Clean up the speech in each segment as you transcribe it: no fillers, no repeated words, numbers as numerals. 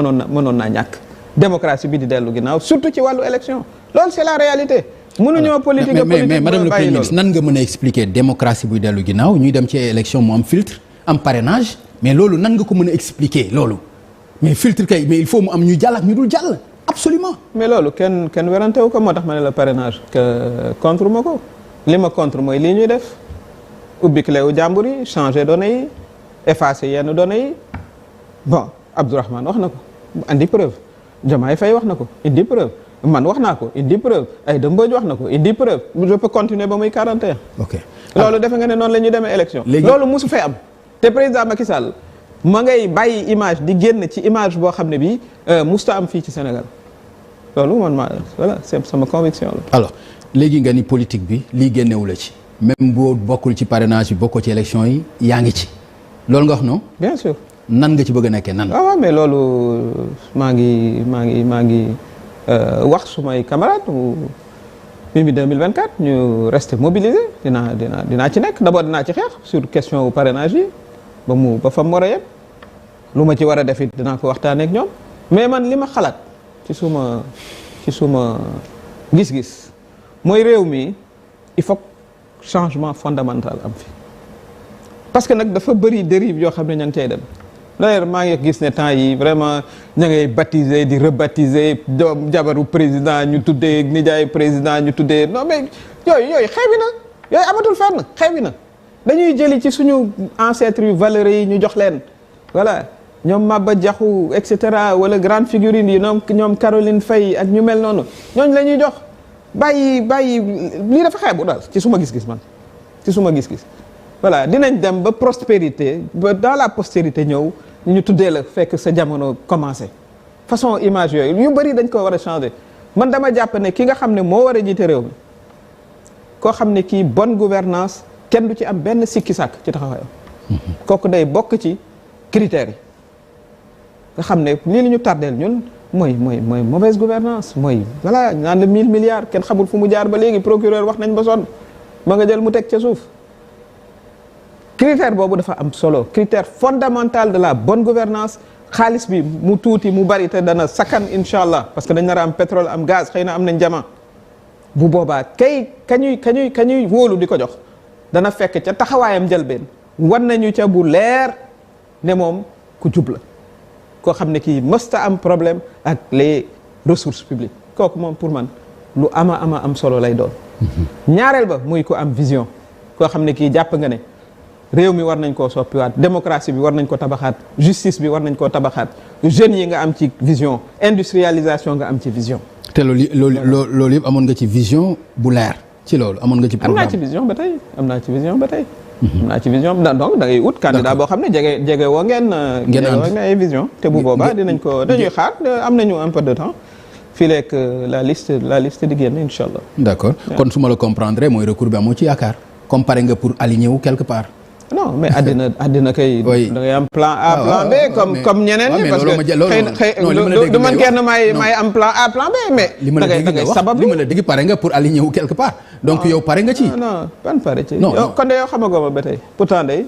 mënoon naa ñàkk démocratie bi di dellu ginnaaw surtout ci wàllu élection loolu c'est la réalité. mënuñoo politique mais madame le Premier ministre nan nga mën a expliquer démocratie buy dellu ginnaaw ñuy dem ci élection mu am filtre am parrainage mais loolu nan nga ko mën a expliquer loolu mais filtre kay mais il faut mu am ñu jàll ak ñu dul jàll absolument. mais loolu kenn werante wu ko moo tax ma ne la parrainage que contre ma ko li ma contre mooy lii ñuy def ubbi clé wu jàmbur yi changer données yi effacer yenn données yi bon Abdourahmane wax na ko indi preuve Diomaye Faye wax na ko indi preuve man wax naa ko indi preuve Aïda Mbodj wax na ko indi preuve je peux continuer ba muy 41. ok loolu defe nga ne noonu la ñuy demee élection. loolu mosu fee am te président Macky Sall ma ngay bàyyi image di génn ci image boo xam ne bii musta am fii ci Sénégal loolu man ma voilà c'est sama conviction la. alors léegi nga ni politique bi lii génnewu la ci même boo bokkul ci parrainage bi bokkoo ci élection yi yaa ngi ci loolu nga wax non. bien sûr. nan nga ci bëgg a nekkee nan. waaw mais loolu maa ngi wax sumay camarades Mimi 2024 ñu rester mobilisé dinaa ci nekk d'abord dinaa ci xeex sur question parrainage yi ba fa mu war a yem lu ma ci war a def it dinaa ko waxtaanee ak ñoom mais man li ma xalaat ci suma gis-gis mooy réew mi il faut changement fondamental am fi parce que nag dafa bëri dérive yoo xam ne ña ngi cay dem. d'ailleurs maa ngi gis ne temps yi vraiment ña ngay baptiser di rebaptiser jabaru président ñu tuddee nijaay président ñu tuddee non mais yooyu xewi na yooyu amatul fenn xewi na dañuy jëli ci suñu ancêtres yu valeureux yi ñu jox leen voilà ñoom Maba Diakhou et cetera wala grande figurine yi ñoom Caroline Faye ak ñu mel noonu ñooñu la ñuy jox bàyyi lii dafa xeebu daal ci suma gis-gis man ci suma gis-gis voilà dinañ dem ba prospérité ba dans la postérité ñëw ñu tuddee la fekk sa jamono commencé façon image yooyu yu bëri dañ ko war a changer man dama jàpp ne ki nga xam ne moo war a jiite réew mi koo xam ne kii bonne gouvernance kenn du ci am benn sikki sàkk ci taxawaayam kooku day bokk ci critères yi nga xam ne lii li ñu tardeel ñun mooy mauvaise gouvernance mooy voilà naan la 1000 milliards kenn xamul fu mu jaar ba léegi procureur wax nañ ba sonn ma nga jël mu teg ca suuf critère boobu dafa am solo critère fondamental de la bonne gouvernance xaalis bi mu tuuti mu bari te dana sakkan incha allah parce que dañ nar a am pétrole am gaz xëy na am nañ jama bu boobaa kañuy wóolu di ko jox dana fekk ca taxawaayam njëlbeen wan nañu ca bu leer ne moom ku jub la koo xam ne kii mësta am problème ak les ressources publiques kooku moom pour man lu ama am solo lay doon ñaareel ba muy ko am vision koo xam ne kii jàpp nga ne réew mi war nañ koo soppiwaat démocratie bi war nañ ko tabaxaat justice bi war nañ koo tabaxaat jeunes yi nga am ci vision industrialisation nga am ci vision. te loolu yëpp amoon nga ci vision bu leer ci loolu amoon nga ci programme. am naa ci vision ba tey am naa ci vision donc da ngay ut candidat boo xam ne jege woo ngeen ay vision te bu boobaa dañuy xaar am nañu un peu de temps fii leeg la liste di génn incha allah. d'accord kon su ma la comprendre mooy recours bi amoo ci yaakaar comparé nga pour aligner wu quelque part. non mais àddina kay. da ngay am plan A plan B. comme ñeneen ñi parce que du man kenn may am plan A plan B mais. da ngay sabab li ma la dégg pare nga pour aligner wu quelque part. donc yow pare nga ci. non ban pare ci. yow kon de yow xamagoo ma ba tey pourtant day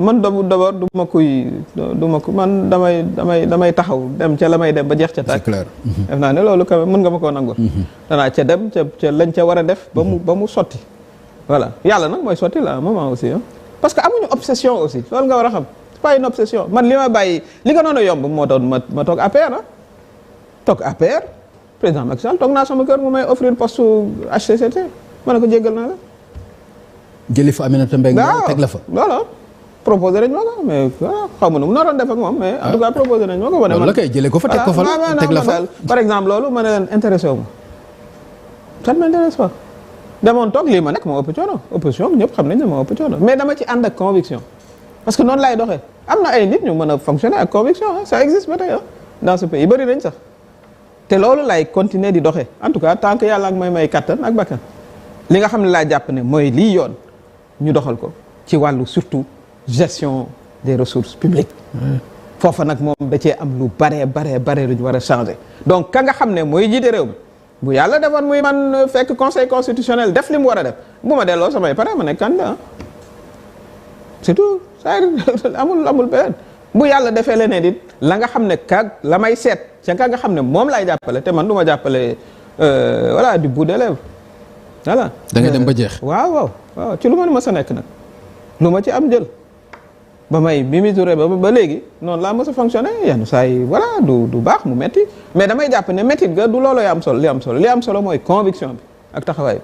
man d'abord du ma ko man damay taxaw dem ca la may dem ba jeex ca tàkk. c'est clair. def naa ne loolu quand même mën nga ma koo nangul. danaa ca dem ca lañ ca war a def ba mu sotti. voilà yàlla nag mooy sotti la un moment aussi parce que amuñu obsession aussi loolu nga war a xam c'est pas une obsession man li ma bàyyi li nga noonu yomb moo doon ma toog APR toog APR président Macky Sall toog naa sama kër mu may offrir poste HCCT ma ne ko jéggal naa la. jëli fa Aminata Mbengue teg la fa. voilà proposé nañ ma ko mais voilà xaw ma nu mu naroon def ak moom mais en tout cas proposé nañ ma ko. loolu la kay jëlee ko fa teg ko fa teg la fa par exemple loolu ma ne leen intéressé wu ma ça ne m'intéresse pas. demoon toog lii ma nekk moo ëpp coono opposition ñëpp xam nañ ne moo ëpp coono mais dama ci ànd ak conviction parce que noonu laay doxee am na ay nit ñu mën a fonctionner ak conviction ça existe ba tey dans ce pays bëri nañ sax te loolu laay continuer di doxee en tout cas tant que yàlla ak may kattan ak bakkan li nga xam ne laa jàpp ne mooy lii yoon ñu doxal ko ci wàllu surtout gestion des ressources publiques foofa nag moom da cee am lu bare lu ñu war a changer donc ka nga xam ne mooy jiite réew mi bu yàlla defoon muy man fekk conseil constitutionnel def li mu war a def bu ma delloo samay pare ma nekk candidat c'est tout ça amul beneen bu yàlla defee leneen it la nga xam ne la may seet ca nga xam ne moom laay jàppale te man du ma jàppale voilà du bout des lèvres voilà. da ngay dem ba jeex. waaw ci lu ma sa nekk nag lu ma ci am jël ba may Mimi Touré ba léegi noonu laa mës a fonctionné yenn saa yi voilà du baax mu metti mais damay jàpp ne métti ga du looloo am solo li am solo mooy conviction bi ak taxawaay bi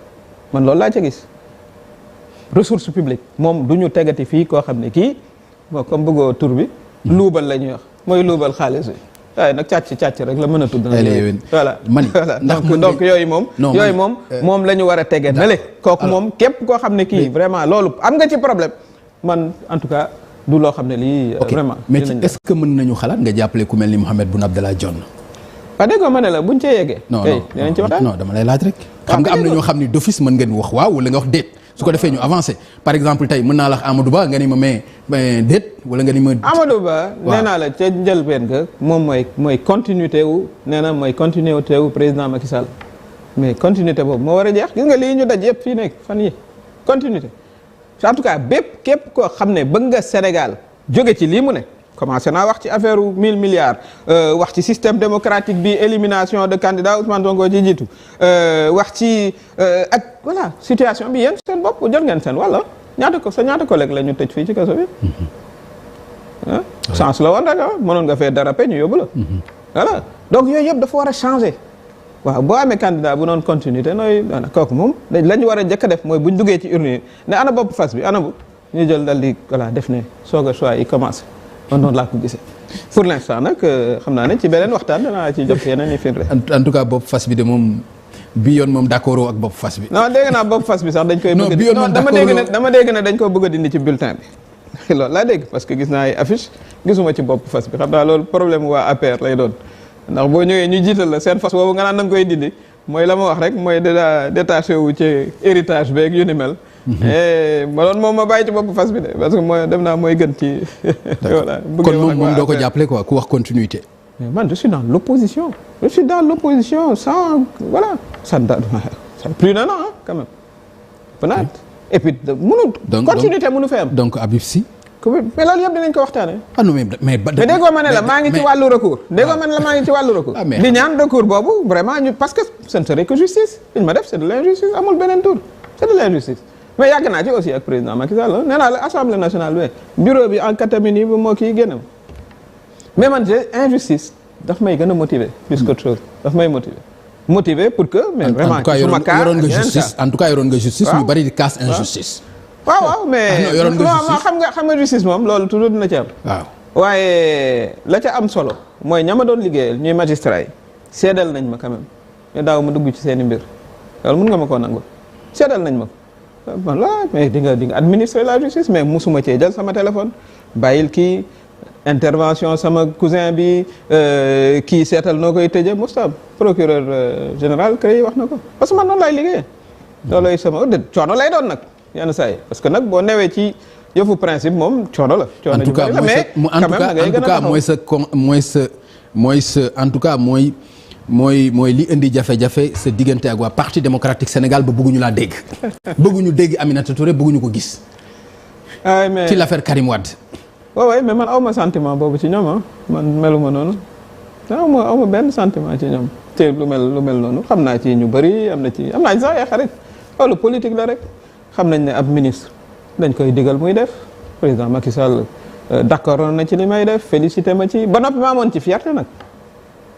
man loolu laa ca gis. ressource publique moom du ñu tegati fii koo xam ne kii bon comme bëggoo tur bi luubal la ñuy wax mooy luubal xaalis bi waaye nag càcc rek la mën a tudd na voilà donc yooyu moom la ñu war a tege nale kooku moom képp koo xam ne kii vraiment loolu am nga ci problème man en tout cas du loo xam ne lii vraiment mais est-ce que mën nañu xalaat nga jàppale ku mel ni Mahammed Boun Abdallah Dionne waaw dégg nga ma ne la buñ cee yeggee dinañ ci waxtaan non dama lay laaj rek xam nga am na ñoo xam ne d'office mën ngeen wax waaw wala nga wax déet su ko defee ñu avancé par exemple tey mën naa la wax Amadou Ba nga ni ma mais déet wala nga ni ma. Amadou Ba nee naa la ca njëlbeen nga moom mooy continuité wu nee na mooy continuité wu président Macky Sall mais continuité boobu moo war a jeex gis nga lii ñu daj yëpp fii nekk fan yi continuité en tout cas képp koo xam ne bëgg nga Sénégal jóge ci lii mu ne commencé naa wax ci affaire 1000 milliards wax ci système démocratique bi élimination de candidats Ousmane Sonko ci jiitu wax ci ak voilà situation bi yéen seen bopp jot ngeen seen wala ñaata collègue la ñu tëj fii ci kaso bi chance la woon rek mënoon nga fee déraper ñu yóbbu la voilà donc yooyu yëpp dafa war a changer waaw boo amee candidat bu noonu continuité nooy kooku moom la ñu war a njëkk a def mooy buñ duggee ci urne ne ana bopp fas bi ana bu ñu jël dal di voilà def ne soog a choix yi commencé man noonu laa ko gisee pour l'instant nag xam naa ne ci beneen waxtaan danaa ci jox yeneen i firnde. en tout cas bopp fas bi de moom bi yoon moom d'accord ak bopp fas bi. non dégg naa bopp fas bi sax dañ koy. non bi yoon moom dama dégg ne dañ ko bëgg a dindi ci bulletin bi loolu laa dégg parce que gis naa ay affiche gisuma ci bopp fas bi xam naa loolu problème waa APR lay doon ndax boo ñëwee ñu jiital la seen fas boobu nga naan da nga koy dindi mooy la ma wax rek mooy détaché wu ci héritage beeg yu ni mel. ma doon moom ma bàyyi ci bopp fas bi de parce que mooy dem naa mooy gën ci. voilà kon moom doo ko jàppale quoi ku wax continuité. mais man je suis dans l'opposition sans voilà ça plus d'un an quand même. peut-être et puis mënu. continuité mënu fee am. donc Habib Sy. mais loolu yëpp dinañ ko waxtaanee. ah non mais déggoo ma ne la maa ngi ci wàllu recours. déggoo ma ne la maa ngi ci wàllu recours. di ñaan recours boobu vraiment ñu parce que ce ne serait que justice li ñu ma def c'est de l'injustice amul beneen tour c'est de l'injustice. mais yàgg naa ci aussi ak président Macky Sall nee naa la assemblée nationale bi bureau bi en catimini bi moo kii génnam mais man injustice daf may gën a motiver plus qu'autre chose daf may motiver pour que mais vraiment suma cas yoroon nga justice en tout cas yoroon nga justice ñu bari di casse injustice waaw mais yoroon nga justice xam nga justice moom loolu toujours dina ci am waaw waaye la ca am solo mooy ña ma doon liggéeyal ñuy magistrat yi seedal nañ ma quand même mais daaw ma dugg ci seeni mbir loolu mun nga ma koo nangul seedal nañ ma ko voilà mais di nga administrer la justice mais musuma cee jël sama téléphone bàyyil kii intervention sama cousin bi kii seetal noo koy tëjee Moustapha procureur général CREI wax na ko parce que man noonu laay liggéeyee loolooy sama coono lay doon nag yenn saa yi parce que nag boo newee ci yëfu principe moom coono la. coono ju bari la mais quand même da ngay gën a taxaw en tout cas mooy li indi jafe-jafe sa diggante ak waa parti démocratique Sénégal ba bëgguñu laa dégg. bëgguñu dégg Aminata Touré bëgguñu ko gis. mais ci l'affaire Karim Wade. waaw mais man awma sentiment boobu ci ñoom man meluma noonu awma benn sentiment ci ñoom te lu mel noonu xam naa ci ñu bëri am naa ci sax ay xarit loolu politique la rek xam nañ ne ab ministre dañ koy digal muy def président Macky Sall d'accord na ci li may def félicité ma ci ba noppi ma amoon ci fierté nag.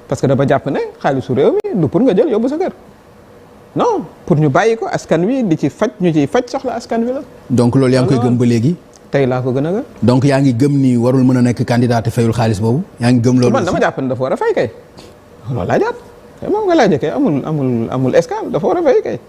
parce que dama jàpp ne xaalisu réew mi du pour nga jël yóbbu sa kër non pour ñu bàyyi ko askan wi di ci faj ñu ciy faj soxla askan wi la. donc loolu yaa ngi koy gëm ba léegi. tey laa ko gën a gëm. donc yaa ngi gëm ni warul mën a nekk candidat te fayul xaalis boobu. yaa ngi gëm loolu man dama jàpp ne dafa war a fay kay loolu laa jàpp moom nga laajee kay amul escale dafa war a fay kay.